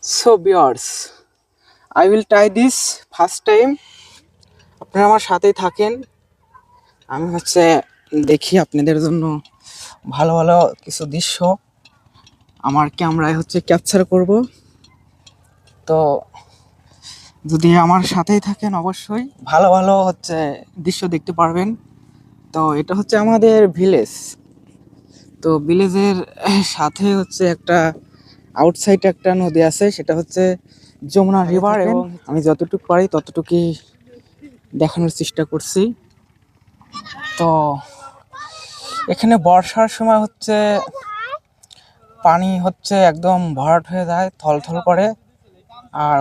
So viewers, I will try this first time. আপনারা আমার সাথেই থাকেন। আমি দেখি আপনাদের জন্য ভালো ভালো কিছু দৃশ্য আমার ক্যামেরায় ক্যাপচার করব। তো যদি আমার সাথেই থাকেন অবশ্যই ভালো ভালো দৃশ্য দেখতে পারবেন। তো এটা আমাদের ভিলেজ। তো ভিলেজের সাথে একটা আউটসাইড একটা নদী আছে, সেটা যমুনা রিভার, এবং আমি যতটুকু পারি ততটুকুই দেখানোর চেষ্টা করছি। তো এখানে বর্ষার সময় পানি একদম ভরাট হয়ে যায়, থলথল করে। আর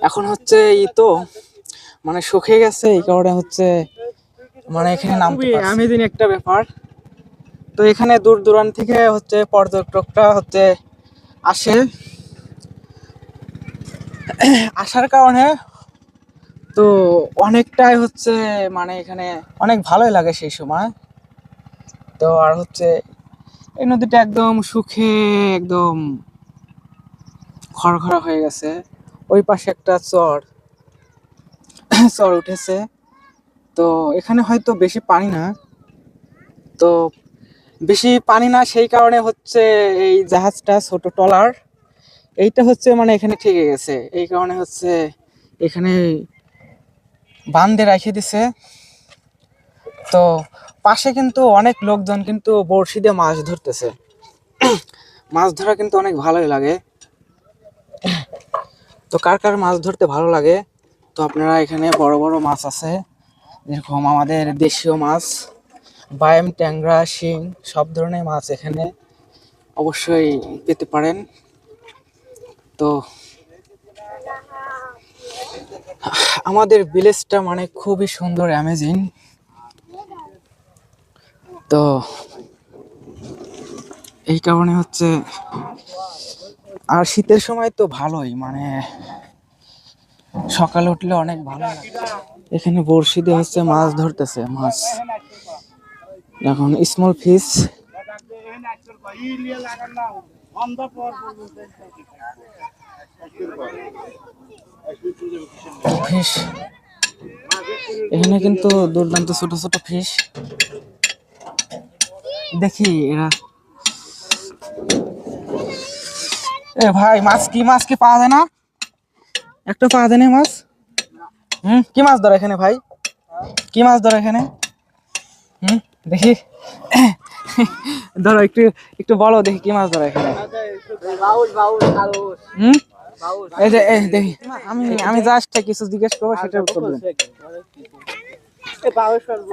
এখন তো মানে শুকিয়ে গেছে, এই কারণে এখানে নামতে অ্যামেজিং একটা ব্যাপার। তো এখানে দূর দূরান্ত থেকে পর্যটকরা আসে। আসার কারণে তো অনেকটাই মানে এখানে অনেক ভালোই লাগে সেই সময়। তো আর এই নদীটা একদম শুকিয়ে একদম খড়খড়া হয়ে গেছে। ওই পাশে একটা চর উঠেছে। তো এখানে হয়তো বেশি পানি না, তো বেশি পানি না সেই কারণে এই জাহাজটা ছোট ট্রলার এইটা মানে এখানে ঠেকে গেছে। এই কারণে এখানে বাঁধে রেখে দিছে। তো পাশে কিন্তু অনেক লোকজন কিন্তু বড়শি দিয়ে মাছ ধরতেছে। মাছ ধরা কিন্তু অনেক ভালোই লাগে। তো কার কার মাছ ধরতে ভালো লাগে, তো আপনারা এখানে বড় বড় মাছ আছে, যেরকম আমাদের দেশীয় মাছ বাইম, ট্যাংরা, শিং, সব ধরনের মাছ এখানে অবশ্যই পেতে পারেন। তো আমাদের ভিলেজটা মানে খুবই সুন্দর, অ্যামেজিং। তো এই কারণে আর শীতের সময় তো ভালোই, মানে সকালে উঠলে অনেক ভালো লাগে। এখানে বড়শি দিয়ে মাছ ধরতেছে, মাছ এখন স্মল ফিশ। ফিশ এখানে কিন্তু দুর্দান্ত ছোট ছোট ফিশ দেখি। এরা ভাই মাছ কি পাওয়া যায় না? একটা পাওয়া যায় না মাছ? কি মাছ ধরে এখানে ভাই? কি মাছ ধরে এখানে? দেখি ধরো, একটু একটু বলো দেখি কি মাছ ধরে এখানে। এই যে দেখি, আমি জাস্ট কিছু জিজ্ঞেস করবো, সেটার উত্তর দিন।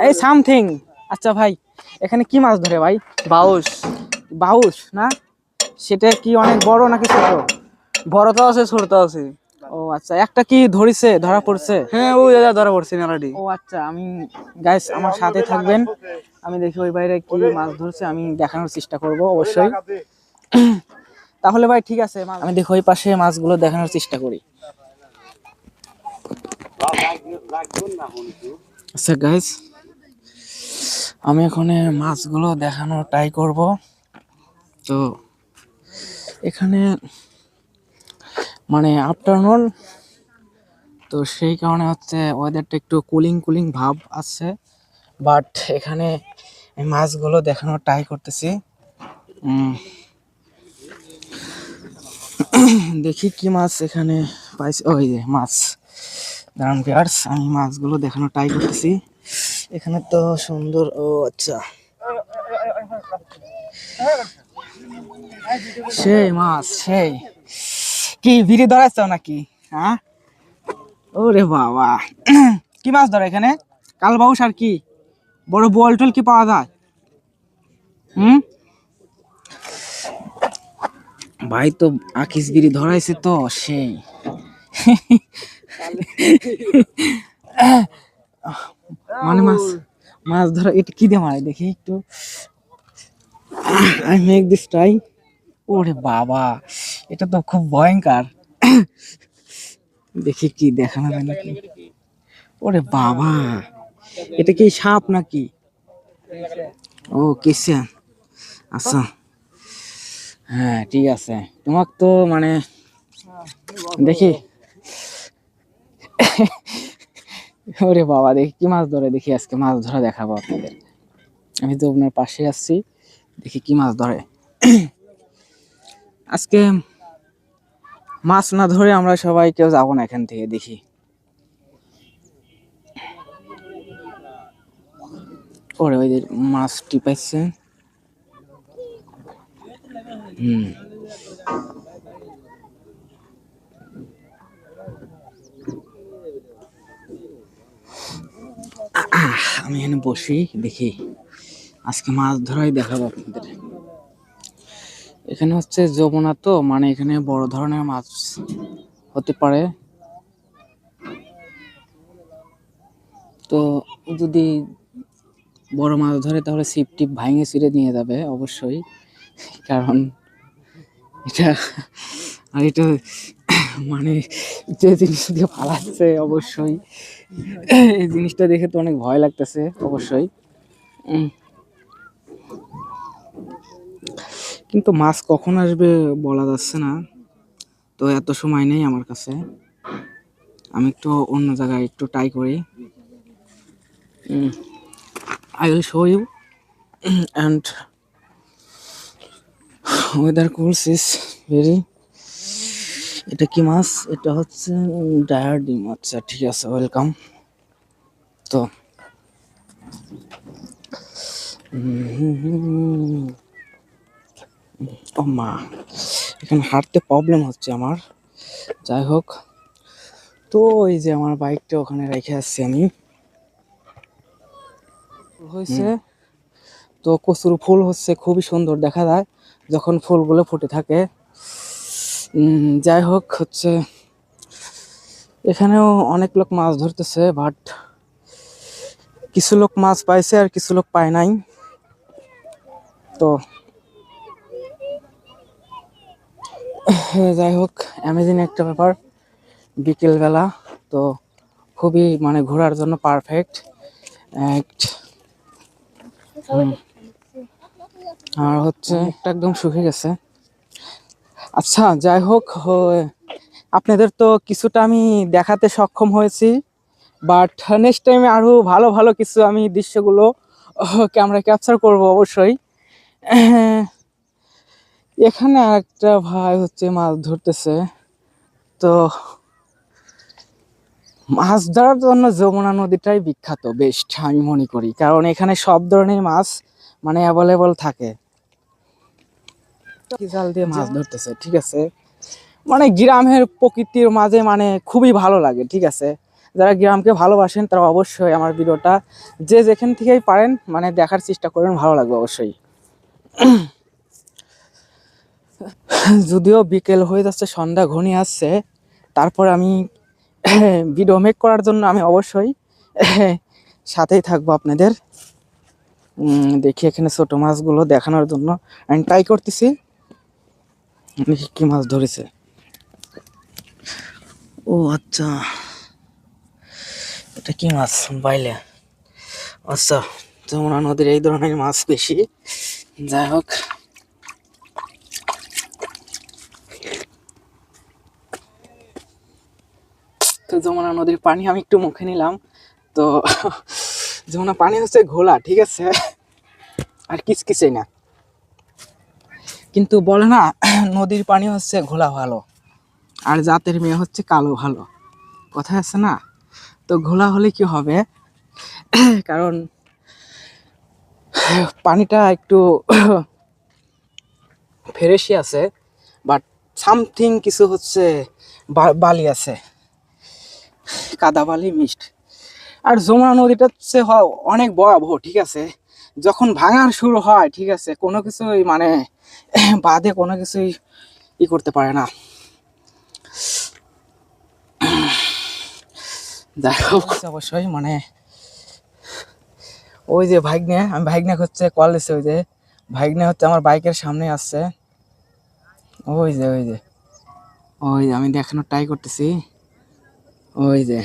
এই সামথিং। আচ্ছা ভাই, এখানে কি মাছ ধরে ভাই? বাউস। বাউস না? সেটা কি অনেক বড় নাকি ছোট? বড় তো আছে, ছোট তো আছে। ও আচ্ছা, একটা কি ধরা পড়ছে? হ্যাঁ, ওই দাদা ধরা পড়ছে মেলাডি। ও আচ্ছা, আমি গাইস আমার সাথে থাকবেন, আমি দেখি ওই বাইরে কি মাছ ধরছে, আমি দেখানোর চেষ্টা করব অবশ্যই। তাহলে ভাই ঠিক আছে, আমি দেখি ওই পাশে মাছগুলো দেখানোর চেষ্টা করি। আচ্ছা গাইস, আমি এখন মাছগুলো দেখানোর ট্রাই করব। তো এখানে মানে আফটারনুন, তো সেই কারণে ওয়েদারটা একটু কুলিং কুলিং ভাব আছে। বাট এখানে মাছগুলো দেখানোর ট্রাই করতেছি। দেখি কি মাছ এখানে পাইছি। ওই যে মাছ, দাঁড়ান ভিউয়ার্স, আমি মাছগুলো দেখানোর ট্রাই করতেছি। এখানে তো সুন্দর। ও আচ্ছা, সেই মাছ, সেই কি ভিড়ে ধরাচ্ছ নাকি? হ্যাঁ, ওরে বাবা, কি মাছ ধরে এখানে? কালবাউস আর কি বড় বোয়াল টোল কি পাওয়া যায়? ভাই তো আকিস বিড়ি ধরাইছে তো সেই। মানে মাছ ধরা এটা কি দিয়ে মারে দেখি একটু। I make this try. ওরে বাবা, এটা তো খুব ভয়ঙ্কর। দেখি কি দেখানো যায় নাকি। ওরে বাবা, এটা কি সাপ নাকি? ও কিসে? আচ্ছা, হ্যাঁ ঠিক আছে, তোমাক তো মানে দেখি। ওরে বাবা, দেখি কি মাছ ধরে, দেখি আজকে মাছ ধরা দেখাবো আপনাদের। আমি তো আপনার পাশে আসছি, দেখি কি মাছ ধরে। আজকে মাছ না ধরে আমরা সবাই কেউ যাবো না এখান থেকে, দেখি। ওরে ওই যে মাছ টিপাইছে। হুম, আমি এখানে বসি, দেখি আজকে মাছ ধরাই দেখাবো আপনাদের। এখানে হচ্ছে যমুনা, তো মানে এখানে বড় ধরনের মাছ হতে পারে। তো যদি বড় মাছ ধরে তাহলে ছিপ টিপ ভাঙে ছিঁড়ে নিয়ে যাবে অবশ্যই, কারণ এটা, আর এটা মানে যে জিনিস দিয়ে পালাচ্ছে অবশ্যই এই জিনিসটা দেখে তো অনেক ভয় লাগতেছে অবশ্যই। উম, কিন্তু মাছ কখন আসবে বলা যাচ্ছে না, তো এত সময় নেই আমার কাছে। আমি একটু অন্য জায়গায় একটু ট্রাই করি। I will show you, and weather cools is very. এটা কি মাছ? এটা হচ্ছে ডায়ার ডিম। আচ্ছা ঠিক আছে, ওয়েলকাম। তো ও মা, এখানে হাঁটতে প্রবলেম হচ্ছে আমার। যাই হোক, তো এই যে আমার বাইকটা ওখানে রেখে আসছি আমি। হয়েছে, তো কচুর ফুল হচ্ছে, খুবই সুন্দর দেখা যায় যখন ফুলগুলো ফুটে থাকে। যাই হোক হচ্ছে, এখানেও অনেক লোক মাছ ধরতেছে, বাট কিছু লোক মাছ পাইছে আর কিছু লোক পায় নাই। তো যাই হোক, অ্যামেজিং একটা ব্যাপার, বিকেল বেলা তো খুবই মানে ঘোরার জন্য পারফেক্ট। আর হচ্ছে একটা একদম শুকিয়ে গেছে। আচ্ছা যাই হোক, আপনাদের তো কিছুটা আমি দেখাতে সক্ষম হয়েছি, বাট নেক্সট টাইমে আরো ভালো ভালো কিছু আমি দৃশ্যগুলো ক্যামেরা ক্যাপচার করব অবশ্যই। এখানে একটা ভাই হচ্ছে মাছ ধরতেছে। তো মাছ ধরার জন্য যমুনা নদীটাই বিখ্যাত, বেস্ট আমি মনে করি, কারণ এখানে সব ধরনের মাছ মানে অ্যাভেলেবল থাকে। কি জাল দিয়ে মাছ ধরতেছে, ঠিক আছে, মানে গ্রামের প্রকৃতির মাঝে মানে খুবই ভালো লাগে, ঠিক আছে। যারা গ্রামকে ভালোবাসেন তারা অবশ্যই আমার ভিডিওটা যে যেখান থেকেই পারেন মানে দেখার চেষ্টা করেন, ভালো লাগবে অবশ্যই। যদিও বিকেল হয়ে যাচ্ছে, সন্ধ্যা ঘনিয়ে আসছে, তারপর আমি ভিডিও মেক করার জন্য আমি অবশ্যই সাথেই থাকবো আপনাদের। দেখি এখানে ছোট মাছগুলো দেখানোর জন্য আমি ট্রাই করতেছি। দেখি কি মাছ ধরেছে। ও আচ্ছা, এটা কি মাছ বাইলে? আচ্ছা, যমুনা নদীর এই ধরনের মাছ বেশি। যাই হোক, তো যমুনা নদীর পানি আমি একটু মুখে নিলাম। তো যমুনা পানি হচ্ছে ঘোলা, ঠিক আছে, আর কিচকিচে না। কিন্তু বলে না নদীর পানি হচ্ছে ঘোলা ভালো, আর জাতের মেয়ে হচ্ছে কালো ভালো, কথা আছে না? তো ঘোলা হলে কি হবে, কারণ পানিটা একটু ফ্রেশই আছে, বাট সামথিং কিছু হচ্ছে বালি আছে, কাদা বালি মিক্সড। আর যমুনা নদীটা হচ্ছে অনেক ভয়াবহ, ঠিক আছে, যখন ভাঙার শুরু হয়, ঠিক আছে, কোনো কিছুই মানে বাদে কোনো কিছুই করতে পারে না। যাই হোক, অবশ্যই মানে ওই যে ভাগ্নে, আমি ভাগ্নে হচ্ছে কল দিচ্ছে, ওই যে ভাগ্নে হচ্ছে আমার বাইকের সামনে আসছে, ওই যে ওই যে ওই যে আমি দেখানোর ট্রাই করতেছি। ওই যে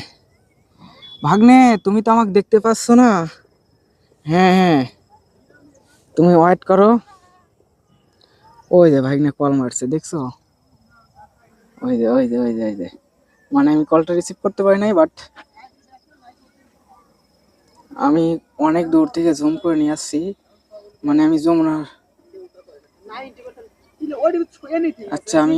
ভাগ্নে, তুমি তো আমাকে দেখতে পাচ্ছ না? হ্যাঁ হ্যাঁ, তুমি ওয়েট করো, ওই যে ভাইগনা কল মারছে, দেখছো? ওই যে ওই যে ওই যে ওই যে, মানে আমি কলটা রিসিভ করতে পারি নাই, বাট আমি অনেক দূর থেকে জুম করে নিয়ে আসছি। মানে আমি যমুনার, আচ্ছা আমি